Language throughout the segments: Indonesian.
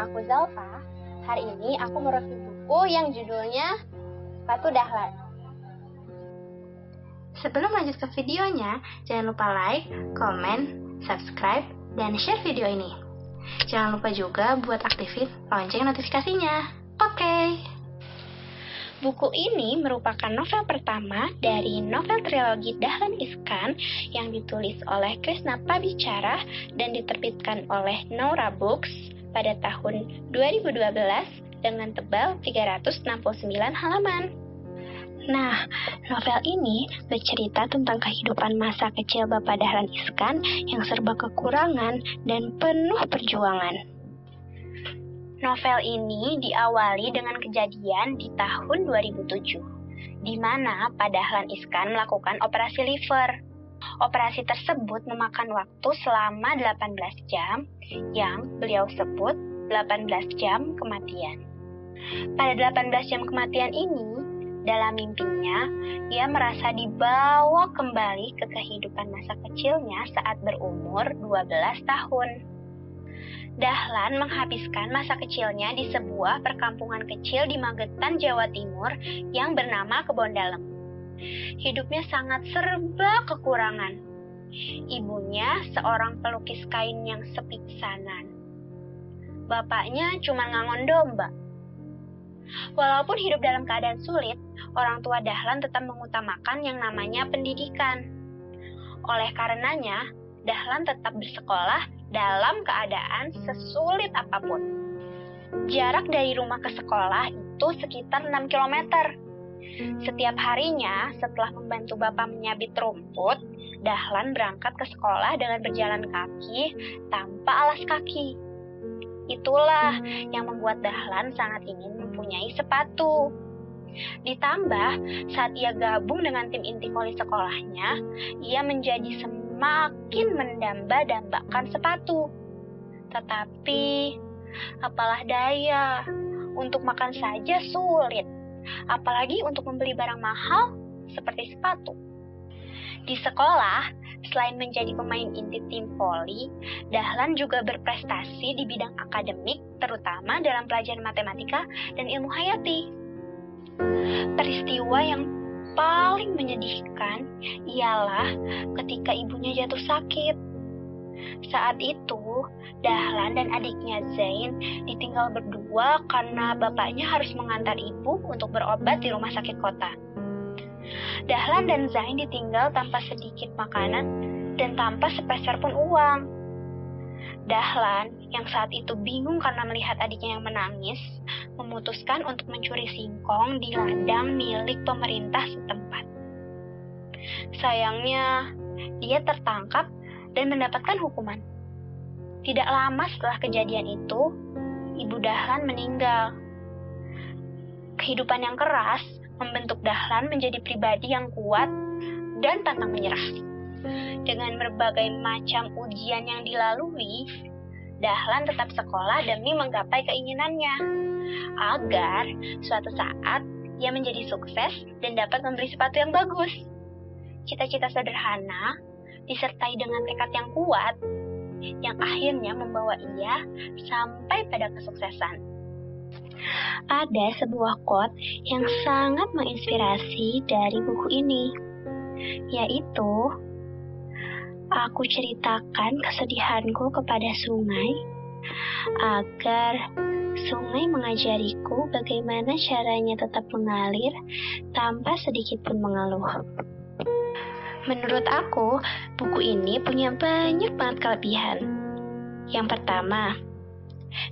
Nama aku Zalfa. Hari ini aku mereview buku yang judulnya Sepatu Dahlan. Sebelum lanjut ke videonya, jangan lupa like, komen, subscribe, dan share video ini. Jangan lupa juga buat aktifin lonceng notifikasinya. Oke. Buku ini merupakan novel pertama dari novel trilogi Dahlan Iskan yang ditulis oleh Krishna Pabicara dan diterbitkan oleh Nora Books pada tahun 2012 dengan tebal 369 halaman. Nah, novel ini bercerita tentang kehidupan masa kecil Bapak Dahlan Iskan yang serba kekurangan dan penuh perjuangan. Novel ini diawali dengan kejadian di tahun 2007, di mana Pak Dahlan Iskan melakukan operasi liver. Operasi tersebut memakan waktu selama 18 jam, yang beliau sebut 18 jam kematian. Pada 18 jam kematian ini, dalam mimpinya, ia merasa dibawa kembali ke kehidupan masa kecilnya saat berumur 12 tahun. Dahlan menghabiskan masa kecilnya di sebuah perkampungan kecil di Magetan, Jawa Timur yang bernama Kebondalem. Hidupnya sangat serba kekurangan. Ibunya seorang pelukis kain yang sepiksanan. Bapaknya cuma ngangon domba. Walaupun hidup dalam keadaan sulit, orang tua Dahlan tetap mengutamakan yang namanya pendidikan. Oleh karenanya, Dahlan tetap bersekolah dalam keadaan sesulit apapun. Jarak dari rumah ke sekolah itu sekitar 6 km. Setiap harinya, setelah membantu bapak menyabit rumput, Dahlan berangkat ke sekolah dengan berjalan kaki tanpa alas kaki. Itulah yang membuat Dahlan sangat ingin mempunyai sepatu. Ditambah, saat ia gabung dengan tim inti voli sekolahnya, ia menjadi semakin mendamba-dambakan sepatu. Tetapi, apalah daya, untuk makan saja sulit, apalagi untuk membeli barang mahal seperti sepatu. Di sekolah, selain menjadi pemain inti tim voli, Dahlan juga berprestasi di bidang akademik, terutama dalam pelajaran matematika dan ilmu hayati. Peristiwa yang paling menyedihkan ialah ketika ibunya jatuh sakit. Saat itu, Dahlan dan adiknya Zain ditinggal berdua karena bapaknya harus mengantar ibu untuk berobat di rumah sakit kota. Dahlan dan Zain ditinggal tanpa sedikit makanan dan tanpa sepeser pun uang. Dahlan, yang saat itu bingung karena melihat adiknya yang menangis, memutuskan untuk mencuri singkong di ladang milik pemerintah setempat. Sayangnya, dia tertangkap dan mendapatkan hukuman. Tidak lama setelah kejadian itu, ibu Dahlan meninggal. Kehidupan yang keras membentuk Dahlan menjadi pribadi yang kuat dan pantang menyerah. Dengan berbagai macam ujian yang dilalui, Dahlan tetap sekolah demi menggapai keinginannya, agar suatu saat ia menjadi sukses dan dapat membeli sepatu yang bagus. Cita-cita sederhana disertai dengan tekad yang kuat, yang akhirnya membawa ia sampai pada kesuksesan. Ada sebuah quote yang sangat menginspirasi dari buku ini, yaitu, "Aku ceritakan kesedihanku kepada sungai, agar sungai mengajariku bagaimana caranya tetap mengalir tanpa sedikit pun mengeluh." Menurut aku, buku ini punya banyak banget kelebihan. Yang pertama,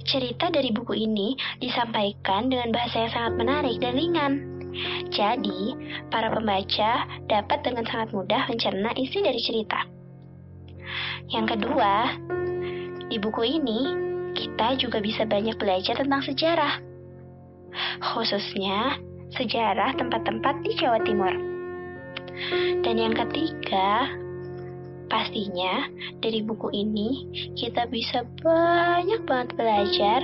cerita dari buku ini disampaikan dengan bahasa yang sangat menarik dan ringan. Jadi, para pembaca dapat dengan sangat mudah mencerna isi dari cerita. Yang kedua, di buku ini kita juga bisa banyak belajar tentang sejarah, khususnya sejarah tempat-tempat di Jawa Timur. Dan yang ketiga, pastinya dari buku ini kita bisa banyak banget belajar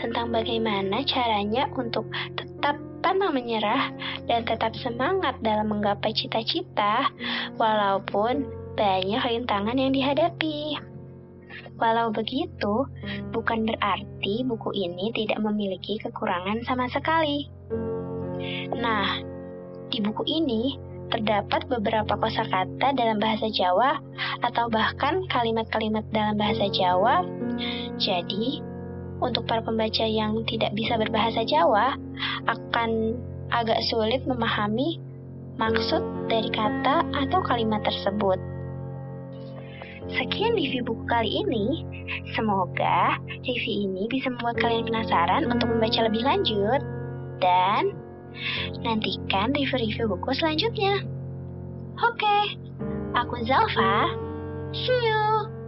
tentang bagaimana caranya untuk tetap pantang menyerah dan tetap semangat dalam menggapai cita-cita walaupun banyak rintangan yang dihadapi. Walau begitu, bukan berarti buku ini tidak memiliki kekurangan sama sekali. Nah, di buku ini terdapat beberapa kosakata dalam bahasa Jawa atau bahkan kalimat-kalimat dalam bahasa Jawa. Jadi, untuk para pembaca yang tidak bisa berbahasa Jawa akan agak sulit memahami maksud dari kata atau kalimat tersebut. Sekian review buku kali ini. Semoga review ini bisa membuat kalian penasaran untuk membaca lebih lanjut. Dan nantikan review-review buku selanjutnya. Oke, aku Zalfa. See you!